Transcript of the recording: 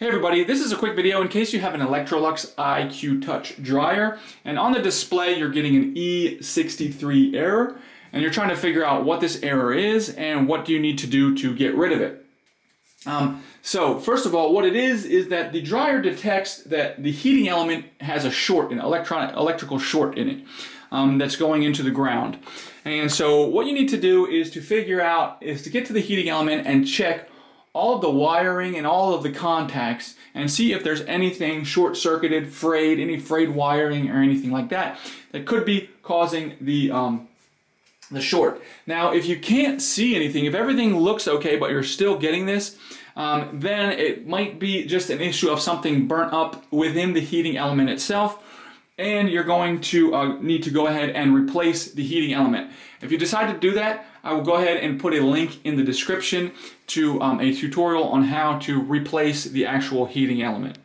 Hey everybody, this is a quick video in case you have an Electrolux IQ-Touch dryer and on the display you're getting an E63 error and you're trying to figure out what this error is and what do you need to do to get rid of it. So first of all, what it is that the dryer detects that the heating element has a short, an electrical short in it that's going into the ground. And so what you need to do is to get to the heating element and check all of the wiring and all of the contacts and see if there's anything short-circuited, frayed, any frayed wiring or anything like that that could be causing the short. Now, if you can't see anything, if everything looks okay but you're still getting this, then it might be just an issue of something burnt up within the heating element itself, and you're going to need to go ahead and replace the heating element. If you decide to do that, I will go ahead and put a link in the description to a tutorial on how to replace the actual heating element.